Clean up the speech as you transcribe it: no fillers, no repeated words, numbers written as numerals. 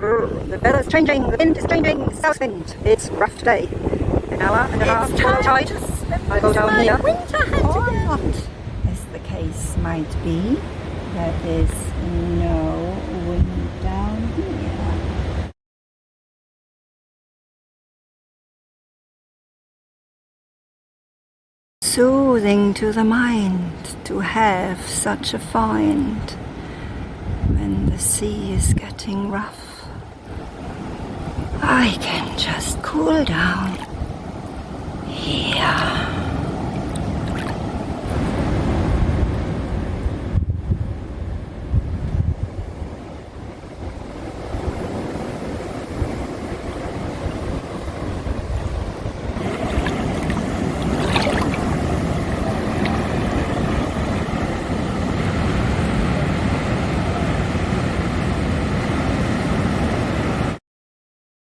The weather's changing, the wind is changing, south wind. It's rough today. An hour and a half full tide. I go down here. Or not, as the case might be. There is no wind down here. Soothing to the mind to have such a find when the sea is getting rough. I can just cool down here.